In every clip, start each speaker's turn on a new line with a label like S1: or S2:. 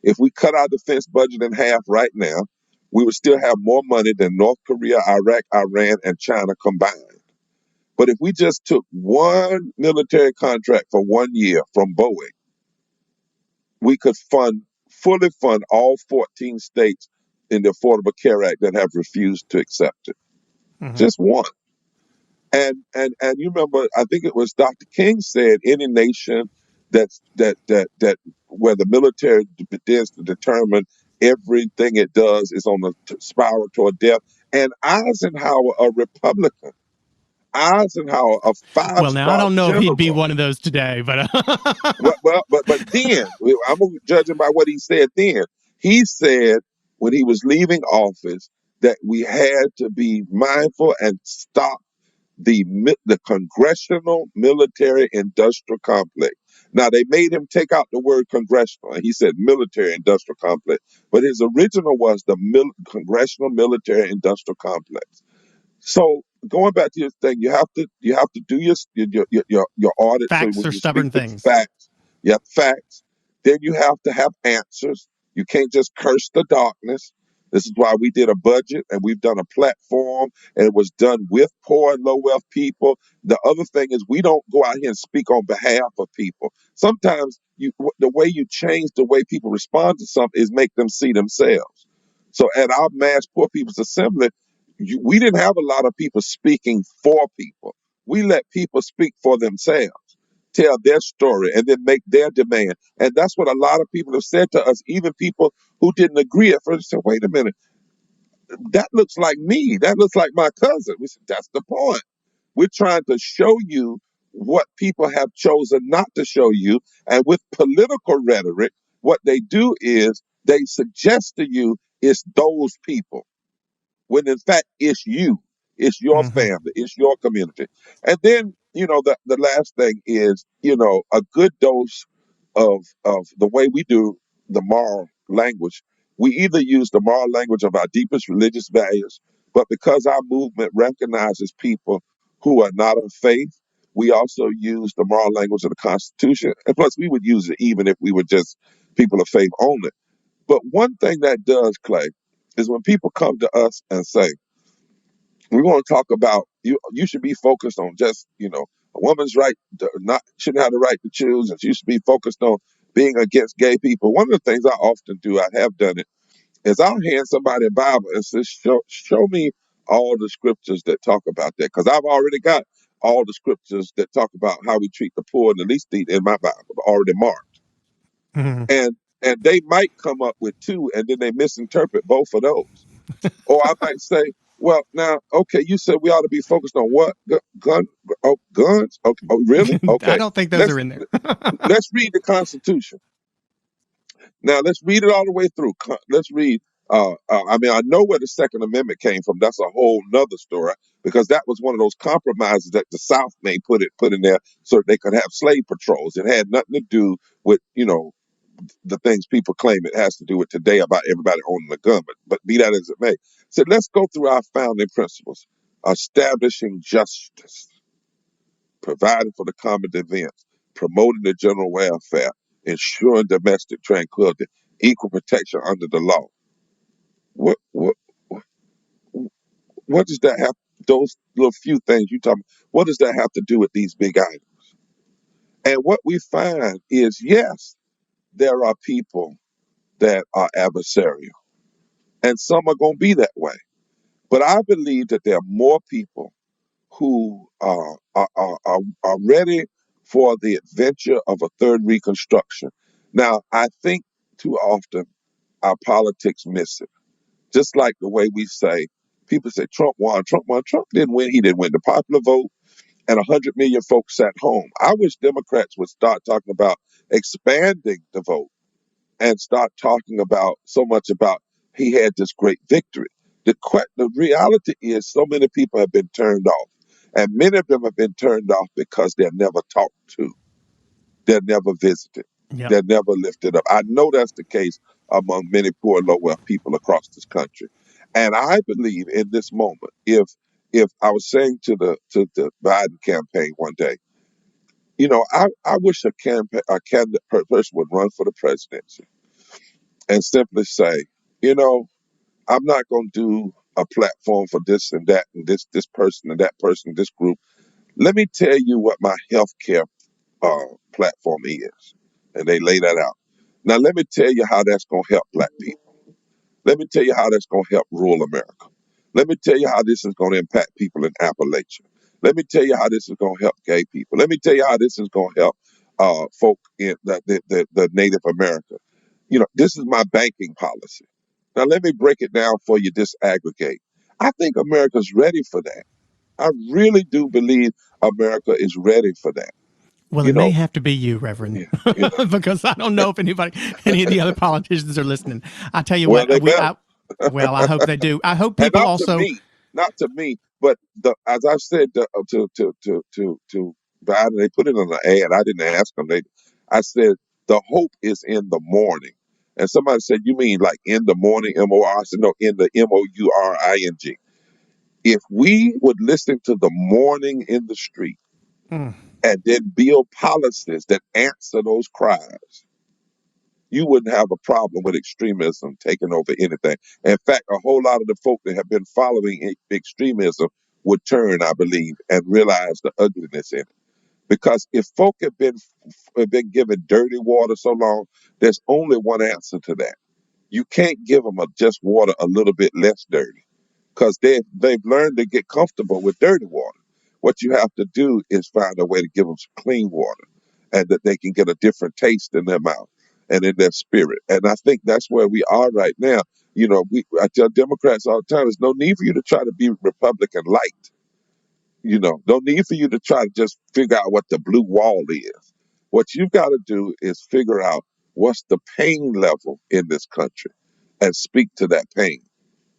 S1: If we cut our defense budget in half right now, we would still have more money than North Korea, Iraq, Iran, and China combined. But if we just took one military contract for 1 year from Boeing, we could fully fund all 14 states in the Affordable Care Act that have refused to accept it.
S2: Mhm.
S1: Just one. And you remember, I think it was Dr. King said, any nation that where the military begins to determine everything it does is on a spiral toward death. And Eisenhower, a Republican, Eisenhower, a
S2: Well, now I
S1: five-star
S2: don't know if he'd be
S1: general.
S2: one of those today, but
S1: But then I'm judging by what he said then. He said when he was leaving office that we had to be mindful and stop the congressional military industrial complex. Now they made him take out the word congressional, and he said military industrial complex. But his original was the congressional military industrial complex. So going back to your thing, you have to do your audit. So
S2: facts
S1: when
S2: are
S1: you speak
S2: stubborn
S1: with
S2: things.
S1: facts, you have facts. Then you have to have answers. You can't just curse the darkness. This is why we did a budget and we've done a platform, and it was done with poor and low wealth people. The other thing is we don't go out here and speak on behalf of people. Sometimes the way you change the way people respond to something is make them see themselves. So at our mass poor people's assembly, we didn't have a lot of people speaking for people. We let people speak for themselves, tell their story, and then make their demand. And that's what a lot of people have said to us, even people who didn't agree at first said, wait a minute, that looks like me. That looks like my cousin. We said, that's the point. We're trying to show you what people have chosen not to show you. And with political rhetoric, what they do is they suggest to you it's those people, when in fact it's you, it's your
S2: Mhm.
S1: family, it's your community. And then, the last thing is, a good dose of the way we do the moral language. We either use the moral language of our deepest religious values, but because our movement recognizes people who are not of faith, we also use the moral language of the Constitution. And plus, we would use it even if we were just people of faith only. But one thing that does, Clay, is when people come to us and say, we want to talk about you should be focused on just, a woman's right to not shouldn't have the right to choose, and she should be focused on being against gay people. One of the things I often do, I have done it, is I'll hand somebody a Bible and say, show me all the scriptures that talk about that. Because I've already got all the scriptures that talk about how we treat the poor and the least in my Bible, already marked.
S2: Mhm.
S1: And they might come up with two, and then they misinterpret both of those. Or I might say, well, now, okay, you said we ought to be focused on what? Guns? Okay, oh, really?
S2: I
S1: Okay.
S2: don't think those
S1: Let's
S2: are in there.
S1: let's read the Constitution. Now let's read it all the way through. Let's read. I mean, I know where the Second Amendment came from. That's a whole nother story, because that was one of those compromises that the South may put in there so that they could have slave patrols. It had nothing to do with the things people claim it has to do with today about everybody owning a gun. But be that as it may, so let's go through our founding principles: establishing justice, providing for the common defense, promoting the general welfare, ensuring domestic tranquility, equal protection under the law. What what what does that have? Those little few things you talk about, what does that have to do with these big items? And what we find is, yes, there are people that are adversarial, and some are going to be that way. But I believe that there are more people who are ready for the adventure of a third Reconstruction. Now, I think too often our politics miss it. Just like the way we say, people say Trump won, Trump won. Trump didn't win. He didn't win the popular vote, and 100 million folks sat home. I wish Democrats would start talking about expanding the vote and start talking about so much about he had this great victory. The reality is so many people have been turned off, and many of them have been turned off because they're never talked to, they're never visited,
S2: Yep.
S1: they're never lifted up. I know that's the case among many poor, low-wealth people across this country, and I believe in this moment, if I was saying to the Biden campaign one day, I wish a candidate person would run for the presidency and simply say, you know, I'm not going to do a platform for this and that and this person and that person, this group. Let me tell you what my healthcare platform is. And they lay that out. Now, let me tell you how that's going to help black people. Let me tell you how that's going to help rural America. Let me tell you how this is going to impact people in Appalachia. Let me tell you how this is going to help gay people. Let me tell you how this is going to help folk in the Native America. You know, this is my banking policy. Now, let me break it down for you, disaggregate. I think America's ready for that. I really do believe America is ready for that.
S2: Well,
S1: You
S2: it may
S1: know,
S2: have to be you, Reverend,
S1: yeah, you know.
S2: because I don't know if any of the other politicians are listening. I tell you
S1: Well,
S2: what,
S1: they better.
S2: I hope they do. I hope
S1: And
S2: people also.
S1: not to me, but as I said to Biden, they put it on the ad. I didn't ask them. I said the hope is in the morning, and somebody said, "You mean like in the morning?" MOR. I said, "No, in the MOURING." If we would listen to the morning in the street
S2: Mm,
S1: and then build policies that answer those cries, you wouldn't have a problem with extremism taking over anything. In fact, a whole lot of the folk that have been following extremism would turn, I believe, and realize the ugliness in it. Because if folk have been given dirty water so long, there's only one answer to that. You can't give them just water a little bit less dirty, because they've learned to get comfortable with dirty water. What you have to do is find a way to give them some clean water, and that they can get a different taste in their mouth and in their spirit. And I think that's where we are right now. You know, I tell Democrats all the time, there's no need for you to try to be Republican light. You know, no need for you to try to just figure out what the blue wall is. What you've got to do is figure out what's the pain level in this country and speak to that pain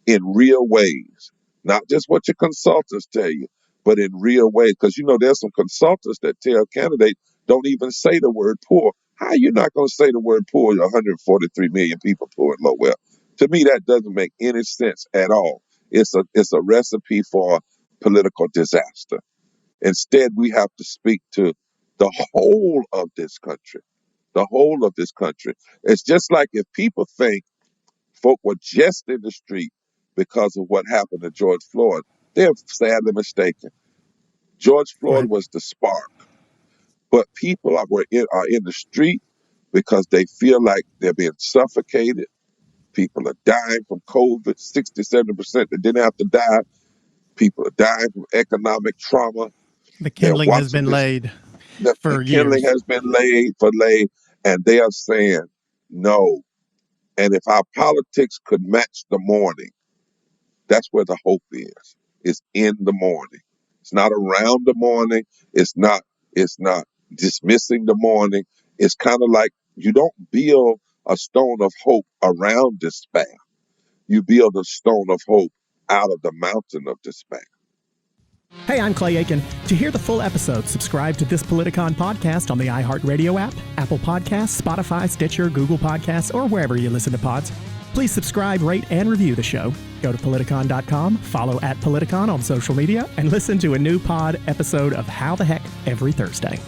S1: in real ways, not just what your consultants tell you, but in real ways. Because you know, there's some consultants that tell candidates don't even say the word poor. How are you not going to say the word poor? 143 million people poor and low wealth. To me, that doesn't make any sense at all. It's a recipe for political disaster. Instead, we have to speak to the whole of this country. The whole of this country. It's just like if people think folk were just in the street because of what happened to George Floyd, they're sadly mistaken. George Floyd
S2: right.
S1: was the spark, but people are in the street because they feel like they're being suffocated. People are dying from COVID, 60, 70% that didn't have to die. People are dying from economic trauma.
S2: The
S1: They're
S2: kindling has
S1: watching
S2: been
S1: this.
S2: laid
S1: The
S2: for
S1: kindling
S2: years.
S1: has been laid, and they are saying no. And if our politics could match the morning, that's where the hope is. It's in the morning. It's not around the morning. It's not dismissing the morning. It's kind of like you don't build a stone of hope around despair. You build a stone of hope out of the mountain of despair.
S2: Hey, I'm Clay Aiken. To hear the full episode, subscribe to This Politicon podcast on the iHeartRadio app, Apple Podcasts, Spotify, Stitcher, Google Podcasts, or wherever you listen to pods. Please subscribe, rate, and review the show. Go to Politicon.com, follow @Politicon on social media, and listen to a new pod episode of How the Heck every Thursday.